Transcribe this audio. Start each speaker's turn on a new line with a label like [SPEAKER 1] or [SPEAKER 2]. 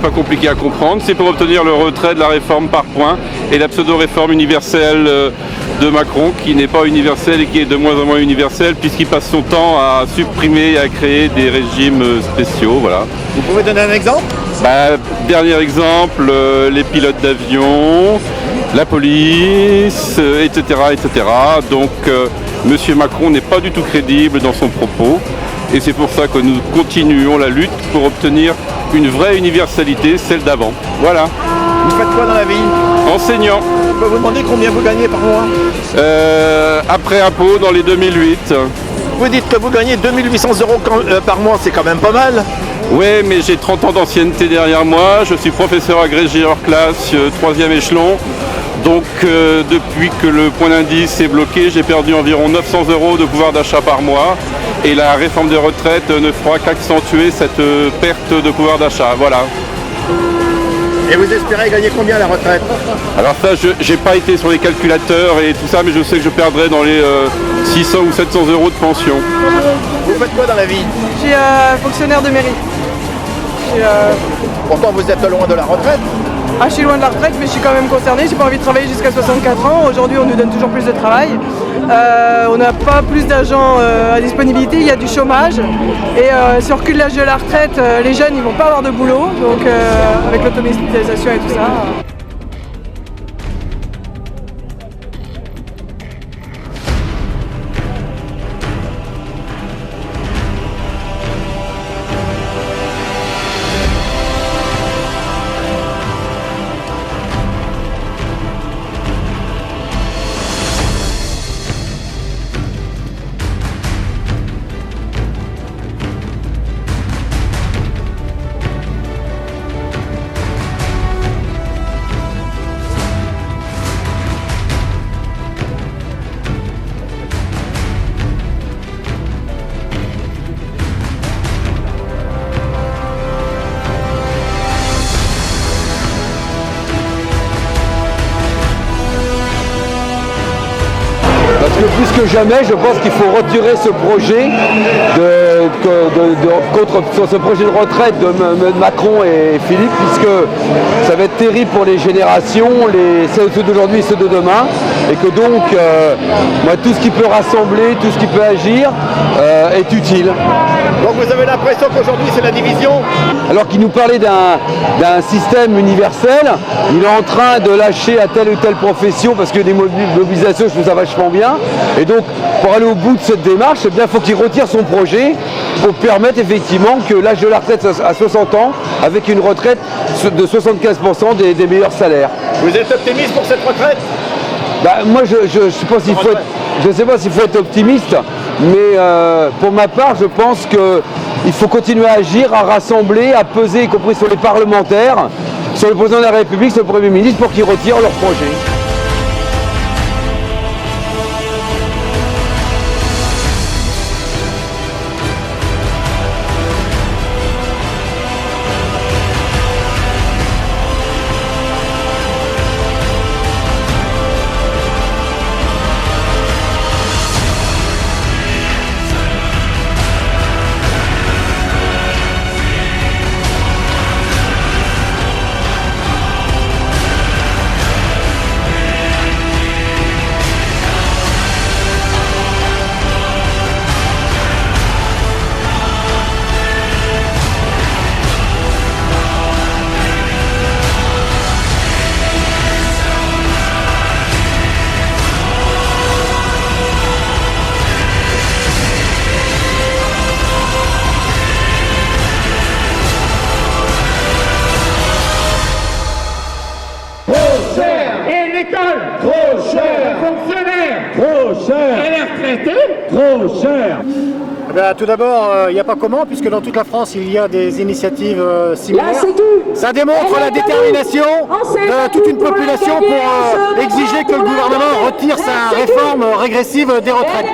[SPEAKER 1] pas compliqué à comprendre. C'est pour obtenir le retrait de la réforme par points et la pseudo-réforme universelle de Macron, qui n'est pas universelle et qui est de moins en moins universelle, puisqu'il passe son temps à supprimer et à créer des régimes spéciaux. Voilà.
[SPEAKER 2] Vous pouvez donner un exemple?
[SPEAKER 1] Dernier exemple, les pilotes d'avion, la police, etc., etc. Donc, M. Macron n'est pas du tout crédible dans son propos. Et c'est pour ça que nous continuons la lutte pour obtenir une vraie universalité, celle d'avant. Voilà.
[SPEAKER 2] Vous faites quoi dans la vie?
[SPEAKER 1] Enseignant.
[SPEAKER 2] Je peux vous demander combien vous gagnez par mois?
[SPEAKER 1] Après impôt, dans les 2008.
[SPEAKER 2] Vous dites que vous gagnez 2800 € par mois, c'est quand même pas mal.
[SPEAKER 1] Oui, mais j'ai 30 ans d'ancienneté derrière moi. Je suis professeur agrégé hors classe, 3e échelon. Donc depuis que le point d'indice est bloqué, j'ai perdu environ 900 € de pouvoir d'achat par mois. Et la réforme des retraites ne fera qu'accentuer cette perte de pouvoir d'achat. Voilà.
[SPEAKER 2] Et vous espérez gagner combien à la retraite?
[SPEAKER 1] Alors ça, je n'ai pas été sur les calculateurs et tout ça, mais je sais que je perdrai dans les 600 ou 700 € de pension.
[SPEAKER 2] Vous faites quoi dans la vie?
[SPEAKER 3] Je suis fonctionnaire de mairie.
[SPEAKER 2] Pourtant vous êtes loin de la retraite.
[SPEAKER 3] Je suis loin de la retraite, mais je suis quand même concernée. J'ai pas envie de travailler jusqu'à 64 ans. Aujourd'hui, on nous donne toujours plus de travail. On n'a pas plus d'agents à disponibilité, il y a du chômage. Et si on recule l'âge de la retraite, les jeunes ils vont pas avoir de boulot. Donc avec l'automatisation et tout ça.
[SPEAKER 4] Parce que plus que jamais, je pense qu'il faut retirer ce projet contre ce projet de retraite de Macron et Philippe, puisque ça va être terrible pour les générations, ceux d'aujourd'hui et ceux de demain, et que donc, moi, tout ce qui peut rassembler, tout ce qui peut agir, est utile.
[SPEAKER 2] Donc vous avez l'impression qu'aujourd'hui c'est la division?
[SPEAKER 4] Alors qu'il nous parlait d'un système universel, il est en train de lâcher à telle ou telle profession parce que des mobilisations, je trouve ça vachement bien. Et donc, pour aller au bout de cette démarche, eh bien, il faut qu'il retire son projet pour permettre effectivement que l'âge de la retraite à 60 ans, avec une retraite de 75% des meilleurs salaires.
[SPEAKER 2] Vous êtes optimiste pour cette retraite?
[SPEAKER 4] Moi, je sais pas s'il faut être optimiste, mais pour ma part, je pense qu'il faut continuer à agir, à rassembler, à peser, y compris sur les parlementaires, sur le président de la République, sur le Premier ministre, pour qu'ils retirent leur projet.
[SPEAKER 5] Trop cher. Fonctionnaires. Trop cher. Et les retraités. Trop cher.
[SPEAKER 2] Tout d'abord, il n'y a pas comment, puisque dans toute la France, il y a des initiatives similaires. Ça démontre la détermination de toute une population pour exiger que le gouvernement retire sa réforme régressive des retraites.